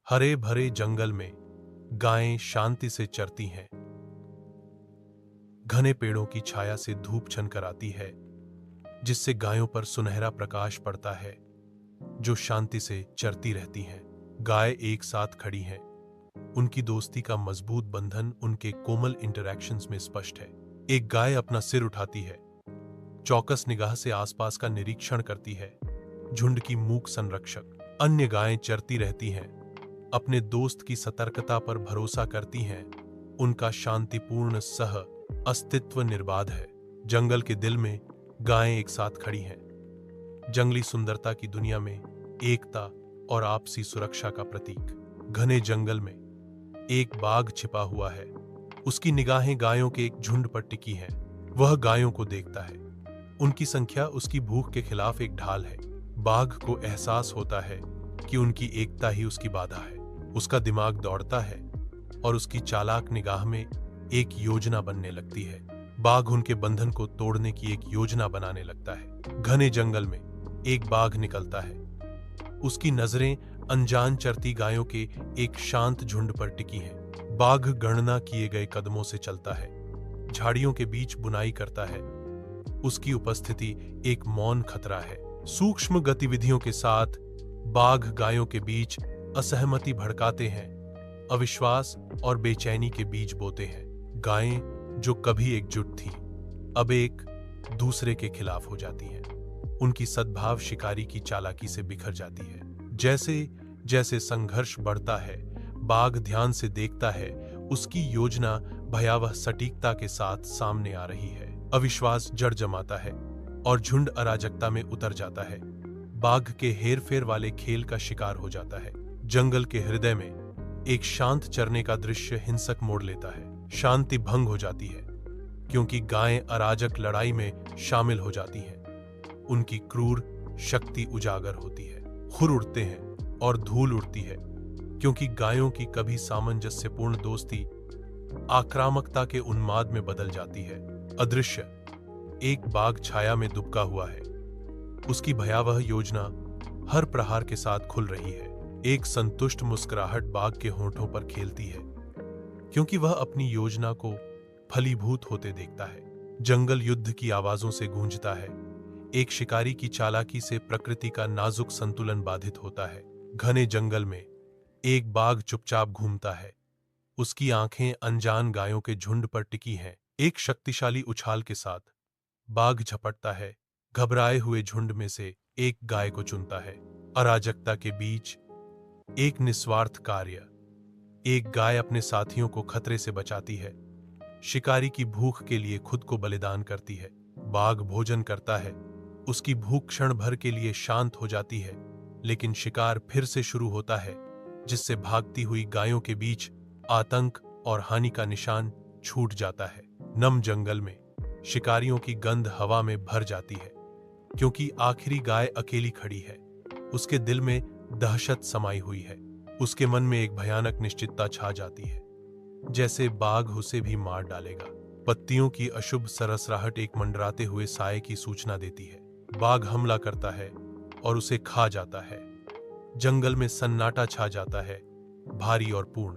हरे भरे जंगल में गायें शांति से चरती हैं। घने पेड़ों की छाया से धूप छनकर आती है, जिससे गायों पर सुनहरा प्रकाश पड़ता है, जो शांति से चरती रहती हैं। गाय एक साथ खड़ी हैं। उनकी दोस्ती का मजबूत बंधन उनके कोमल इंटरैक्शंस में स्पष्ट है। एक गाय अपना सिर उठाती है, चौकस निगाह से आसपास का निरीक्षण करती है, झुंड की मूक संरक्षक। अन्य गायें चरती रहती हैं, अपने दोस्त की सतर्कता पर भरोसा करती हैं। उनका शांतिपूर्ण सह अस्तित्व निर्बाध है। जंगल के दिल में गायें एक साथ खड़ी हैं, जंगली सुंदरता की दुनिया में एकता और आपसी सुरक्षा का प्रतीक। घने जंगल में एक बाघ छिपा हुआ है। उसकी निगाहें गायों के एक झुंड पर टिकी हैं। वह गायों को देखता है। उनकी संख्या उसकी भूख के खिलाफ एक ढाल है। बाघ को एहसास होता है कि उनकी एकता ही उसकी बाधा है। उसका दिमाग दौड़ता है और उसकी चालाक निगाह में एक योजना बनने लगती है। बाघ उनके बंधन को तोड़ने की एक योजना बनाने लगता है। घने जंगल में एक बाघ निकलता है। उसकी नजरें अनजान चरती गायों के एक शांत झुंड पर टिकी हैं। बाघ गणना किए गए कदमों से चलता है, झाड़ियों के बीच बुनाई करता है। उसकी उपस्थिति एक मौन खतरा है। सूक्ष्म गतिविधियों के साथ बाघ गायों के बीच असहमति भड़काते हैं, अविश्वास और बेचैनी के बीज बोते हैं। गायें जो कभी एकजुट थीं, अब एक दूसरे के खिलाफ हो जाती हैं। उनकी सद्भाव शिकारी की चालाकी से बिखर जाती है। जैसे जैसे संघर्ष बढ़ता है, बाघ ध्यान से देखता है। उसकी योजना भयावह सटीकता के साथ सामने आ रही है। अविश्वास जड़ जमाता है और झुंड अराजकता में उतर जाता है। बाघ के हेरफेर वाले खेल का शिकार हो जाता है। जंगल के हृदय में एक शांत चरने का दृश्य हिंसक मोड़ लेता है। शांति भंग हो जाती है, क्योंकि गायें अराजक लड़ाई में शामिल हो जाती हैं। उनकी क्रूर शक्ति उजागर होती है। खुर उड़ते हैं और धूल उड़ती है, क्योंकि गायों की कभी सामंजस्यपूर्ण दोस्ती आक्रामकता के उन्माद में बदल जाती है। अदृश्य एक बाघ छाया में दुबका हुआ है। उसकी भयावह योजना हर प्रहार के साथ खुल रही है। एक संतुष्ट मुस्कुराहट बाघ के होंठों पर खेलती है, क्योंकि वह अपनी योजना को फलीभूत होते देखता है। जंगल युद्ध की आवाजों से गूंजता है। एक शिकारी की चालाकी से प्रकृति का नाजुक संतुलन बाधित होता है। घने जंगल में एक बाघ चुपचाप घूमता है। उसकी आंखें अनजान गायों के झुंड पर टिकी हैं। एक शक्तिशाली उछाल के साथ बाघ झपटता है, घबराए हुए झुंड में से एक गाय को चुनता है। अराजकता के बीच एक निस्वार्थ कार्य। एक गाय अपने साथियों को खतरे से बचाती है, शिकारी की भूख के लिए खुद को बलिदान करती है। बाघ भोजन करता है। उसकी भूख क्षण भर के लिए शांत हो जाती है, लेकिन शिकार फिर से शुरू होता है, जिससे भागती हुई गायों के बीच आतंक और हानि का निशान छूट जाता है। नम जंगल में शिकारियों की गंध हवा में भर जाती है, क्योंकि आखिरी गाय अकेली खड़ी है। उसके दिल में दहशत समाई हुई है। उसके मन में एक भयानक निश्चितता छा जाती है, जैसे बाघ उसे भी मार डालेगा। पत्तियों की अशुभ सरसराहट एक मंडराते हुए साए की सूचना देती है। बाघ हमला करता है और उसे खा जाता है। जंगल में सन्नाटा छा जाता है, भारी और पूर्ण।